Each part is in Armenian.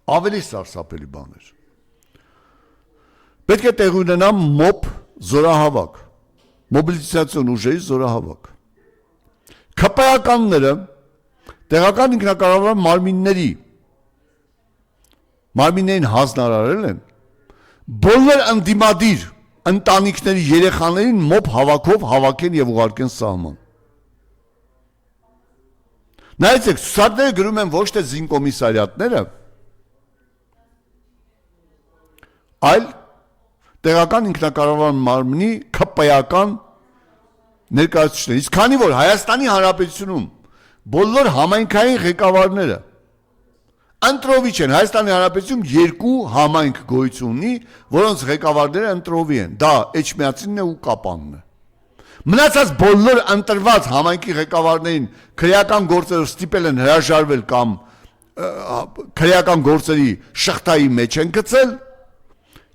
Ավելի սարսափելի բան էր։ Պետք է տեղի ունենա մոբ զորահավաք, մոբիլիզացիոն ուժերի զորահավաք։ ՔՊ-ականները տեղական ինքնակառավարման մարմիններին հանձնարարել են բոլոր ընդդիմադիր ընտանիքների երեխաներին մոբ հավաքով հավաքեն եւ ուղարկեն սահման։ Նայեցեք, ցուցակները գրում են ոչ թե զինկոմիսարիատները, այլ տեղական ինքնակառավարման մարմնի ՔՊ-ական ներկայացուցիչներ։ Իսկ քանի որ Հայաստանի Հանրապետությունում բոլոր համայնքային ղեկավարները ընտրովի չեն, Հայաստանի Հանրապետությունում երկու համայնք գոյություն ունի, որոնց ղեկավարները ընտրովի են, դա Էջմիածինն է ու Կապանն է։ Մնացած բոլոր ընտրված համայնքի ղեկավարներին քրեական գործերով ստիպել են հրաժարվել կամ քրեական գործերի շղթայի մեջ են գցել,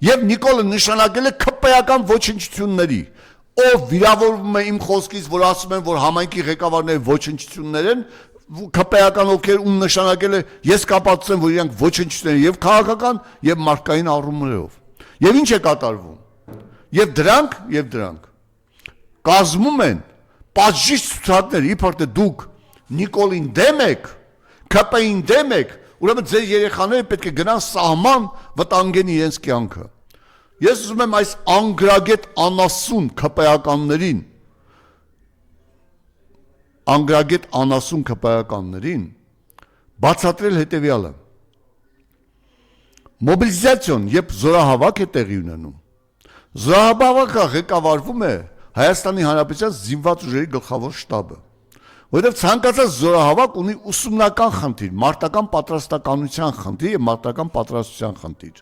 եւ Նիկոլը նշանակել է ՔՊ-ական ոչնչությունների, ով վիրավորվում է իմ խոսքից, որ ասում են, որ համայնքի ղեկավարները ոչնչություններ են, ՔՊ-ական ովքեր ում նշանակել է, ես կապացուցեմ, որ իրանք ոչնչություններ եւ քաղաքական եւ մարդկային առումներով։ Եվ ինչ է կատարվում։ Եվ դրանք կազմում են պատժիչ ցուցակներ, իբր թե դուք Նիկոլին դեմ եք, ՔՊ-ին դեմ եք, ուրեմն ձեր երեխաները պետք է գնան սահման վտանգեն իրենց կյանքը։ Ես ուզում եմ այս անգրագետ անասուն ՔՊ-ականներին բացատրել հետևյալը։ Մոբիլիզացիոն, երբ զորահավաք է տեղի ունենում, զորահավաքը ղեկավարվում է Հայաստանի Հանրապետության զինված ուժերի գլխավոր շտաբը, որովհետև ցանկացած զորահավաք ունի ուսումնական խնդիր, մարտական պատրաստականության խնդիր եւ մարտական պատրաստության խնդիր։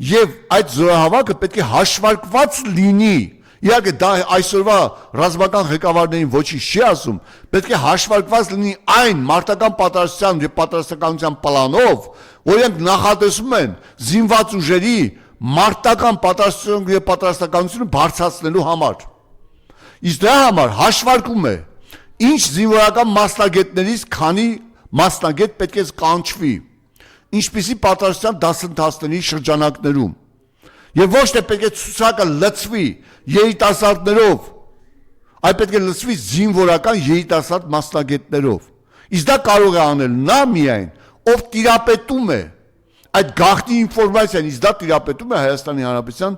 Եվ այդ զորահավաքը պետք է հաշվարկված լինի, իհարկե դա այսօրվա ռազմական ղեկավարներին ոչինչ չի ասում, պետք է հաշվարկված լինի այն մարտական պատրաստության եւ պատրաստականության պլանով, որոնք նախատեսում են զինված ուժերի մարտական պատրաստություն եւ պատրաստականությունը բարձրացնելու համար։ Իսկ դրա համար հաշվարկում է ինչ զինվորական մասնագետներից քանի մասնագետ պետք է կանչվի, ինչպիսի պատրաստության դասընթացների շրջանակներում, եւ ոչ թե պետք է ցուցակը լցվի երիտասարդներով, այլ պետք է լցվի զինվորական երիտասարդ մասնագետներով։ Իսկ դա կարող է անել նա միայն, ով տիրապետում է այդ գաղտնի ինֆորմացիան, իսկ դա տիրապետում է Հայաստանի Հանրապետության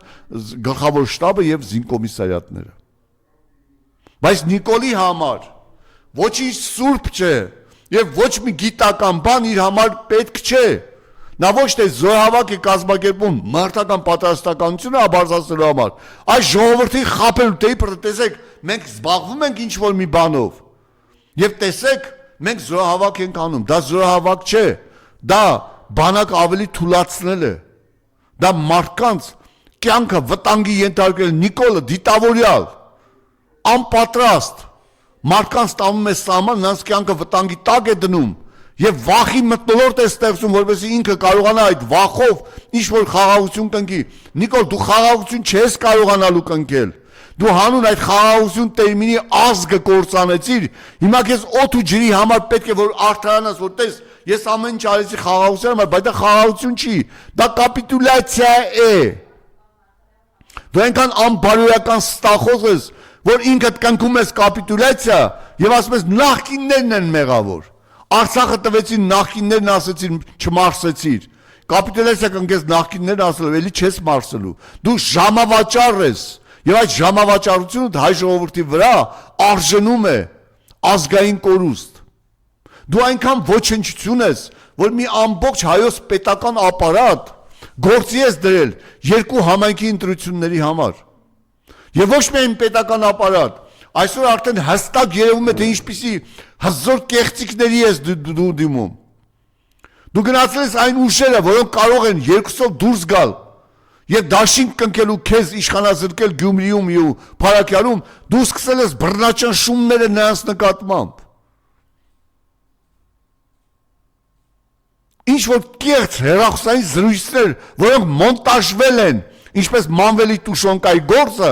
գլխավոր շտաբը եւ զինկոմիսարիատները։ Բայց Նիկոլի համար ոչինչ սուրբ չէ եւ ոչ մի գիտական բան իր համար պետք չէ։ Նա ոչ թե զորահավաք է կազմակերպում մարտական պատրաստականությունը բարձրացնելու համար, այլ ժողովրդի խաբելու, դեպի տեսեք, մենք զբաղվում ենք ինչ-որ մի բանով։ Եվ տեսեք, մենք զորահավաք ենք անում, դա զորահավաք չէ, դա բանակ ավելի թուլացնել է։ Դա մարդկանց կյանքը վտանգի ենթարկել Նիկոլը դիտավորյալ, անպատրաստ մարդկանց տանում է սահման, նրանց կյանքը վտանգի տակ է դնում եւ վախի մթնոլորտ է ստեղծում, որովհետեւ ինքը կարողանա այդ վախով ինչ-որ խաղաղություն կնքի։ Նիկոլ, դու խաղաղություն չես կարողանալու կնքել։ Դու հանուն այդ խաղաղություն տերմինի ազգը կործանեցիր, հիմա քեզ օդ ու ջրի համար պետք է որ արդարանաս, որ տես, ես ամեն ինչ արեցի խաղաղության համար, բայց դա խաղաղություն չի, դա կապիտուլյացիա է։ Դու այնքան անբարոյական ստախոս ես, որ ինքդ կնքում ես կապիտուլյացիա եւ ասում ես նախկիններն են մեղավոր։ Արցախը տվեցին նախկիններն ասեցին չմարսեցիր։ Կապիտուլյացիա կնքես նախկիններն ասելով, էլի չես մարսելու։ Դու ժամավաճառ ես եւ այդ ժամավաճառությունը հայ ժողովրդի վրա արժենում է ազգային կորուստ։ Դու այնքան ոչնչություն ես, որ մի ամբողջ հայոց պետական ապարատ գործի ես դրել երկու համայնքի ընտրությունների համար։ Եվ ոչ միայն պետական ապարատ, այսօր արդեն հստակ երևում է, թե ինչպիսի հզոր կեղծիքների ես դու դիմում։ Դու գնացել ես այն ուժերը, որոնք կարող են երկուսով դուրս գալ եւ դաշինք կնքելու քեզ իշխանազրկել Գյումրիում ու Փարաքյանում, դու սկսել ես բռնաճնշումները նրանց նկատմամբ։ Ինչ որ կեղծ հեռախոսային զրույցներ, որոնք մոնտաժվել են, ինչպես Մանվելի Տուշոնկայի գործը,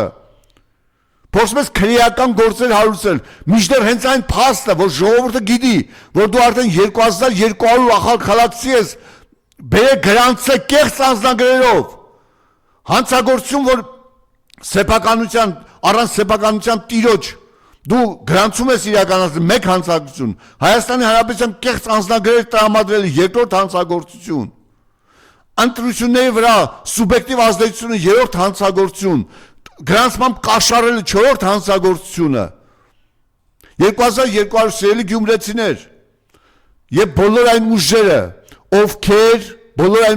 փորձում ես քրեական գործեր հարուցել, մինչդեռ հենց այն փաստը, որ ժողովուրդը գիտի, որ դու արդեն 2200 ախալ խալացի ես, բերեք գրանցը կեղծ անձնագրերով, հանցագործություն, որ սեփականության, առանց սեփականության տիրոջ, դու գրանցում ես իրականացնել մեկ հանցագործություն, Հայաստանի Հանրապետության կեղծ անձնագրեր տրամադրել երկրորդ հանցագործություն, ընտրությունների վրա սուբյեկտիվ ազդեցությունը երրորդ հանցագործություն, գրանցմամբ կաշառելը չորրորդ հանցագործությունը, 2200 սիրելի գյումրեցիներ եւ բոլոր այն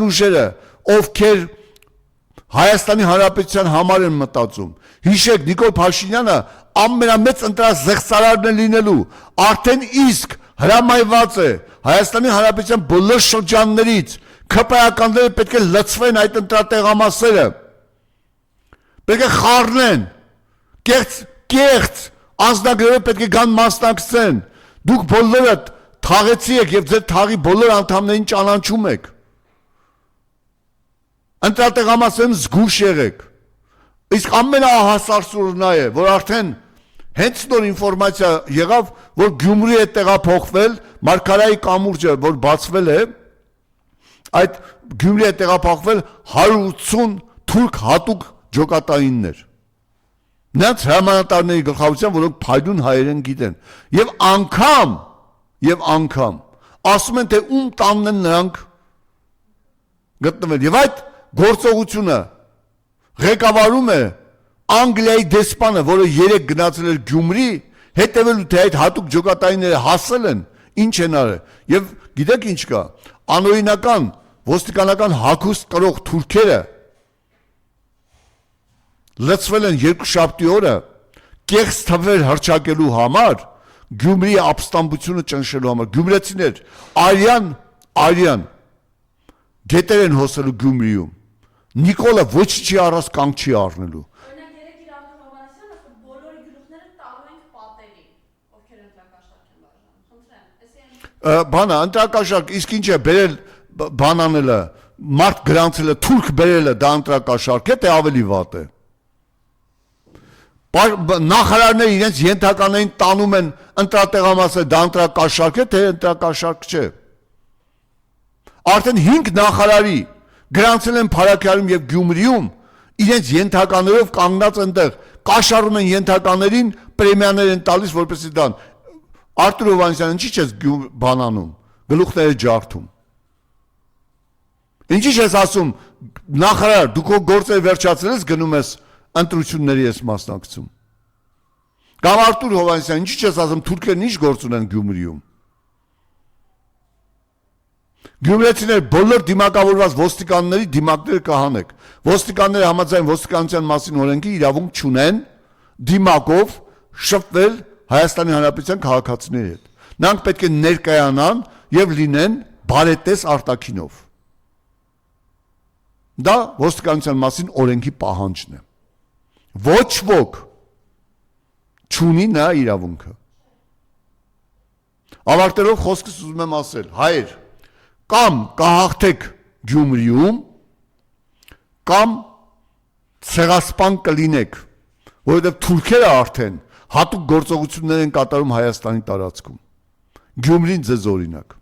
ուժերը, ովքեր Հայաստանի Հանրապետության համար են մտածում, հիշեք Նիկոլ Փաշինյանը ամենամեծ ընտրազեղծարարն է լինելու, արդեն իսկ հրամայված է Հայաստանի Հանրապետության բոլոր շրջաններից ՔՊԱ-ականները պետք է լցվեն այդ ընտրատեղամասերը, պետք է խառնեն, կեղծ անձնագրերը պետք է գան մասնակցեն, դուք բոլորը թաղեցի եք եւ ձեր թաղի բոլոր անդամներին ճանաչում եք, ընտրատեղամասերում զգուշ եղեք, իսկ ամենահասարսուռն նա է, որ արդեն հենց նոր ինֆորմացիա եղավ, որ Գյումրի է տեղափոխվել, Մարգարայի կամուրջը, որ բացվել է, այդ Գյումրի է տեղափոխվել 180 թուրք հատուկ ջոկատայիններ, նրանց հրամանատարների գլխավորությամբ, որոնք փայլուն հայերեն գիտեն, եւ անգամ ասում են, թե ում տանն են նրանք գտնվել, եւ այդ գործողությունը ղեկավարում է Անգլիայի դեսպանը, որը երեք գնացել էր Գյումրի, հետևելու թե այդ հատուկ ջոկատայինները հասել են, ինչ են արել, եւ գիտեք ինչ կա, անօրինական ոստիկանական հագուստ կրող թուրքերը լցվել են երկուշաբթի օրը կեղծ թվեր հռչակելու համար, Գյումրիի ապստամբությունը ճնշելու համար, գյումրեցիներ, արյան, գետեր են հոսելու Գյումրիում, Նիկոլը ոչ չի առած կանգ չի առնելու։ Օրինակ երեք իր Արտուր Հովհաննիսյանը ասում բոլորի գլուխները տալու ենք պատերի, ովքեր ընտրակաշառք են բաժանում։ Խնդրեմ, բանա, ընտրակաշառք, իսկ ինչ է բերել բանանելը, մարդ գրանցելը, թուրք բերելը դա ընտրակաշառք է, թե ավելի վատ է։ Նախարարները իրենց ենթականերին տանում են ընտրատեղամասը, դա ընտրակաշառք է, թե ընտրակաշառք չէ։ Արդեն 5 նախարարի գրանցել են Փարաքյալում եւ Գյումրիում, իրենց ենթականերով կանգնած այնտեղ, կաշառում են ենթականերին, պրեմիաներ են տալիս, որպեսզի դան։ Արտուր Հովհաննիսյան, ինչի՞ չես բանանում, գլուխները ջարդում։ Ինչի՞ չես ասում, նախարար, դու քո գործերը վերջացրել ես, գնում ես ընտրությունների ես մասնակցում։ Կամ Արտուր Հովհաննիսյան, ինչի՞ չես ասում, թուրքերն ինչ գործ ունեն Գյումրիում։ Գյումրեցիներ բոլոր դիմակավորված ոստիկանների դիմակները կհանեք։ Ոստիկանները համաձայն ոստիկանության մասին օրենքի իրավունք չունեն դիմակով շփվել Հայաստանի Հանրապետության քաղաքացիների հետ։ Նրանք պետք է ներկայանան եւ լինեն բարետես արտաքինով։ Դա ոստիկանության մասին օրենքի պահանջն է։ Ոչ ոք չունի նա իրավունքը։ Ավարտելով խոսքս ուզում եմ ասել, հայր, կամ կահաղթեք Գյումրիում, կամ ցեղասպան կլինեք, որովհետև թուրքերը արդեն հատուկ գործողություններ են կատարում Հայաստանի տարածքում։ Գյումրին ձեզ օրինակ։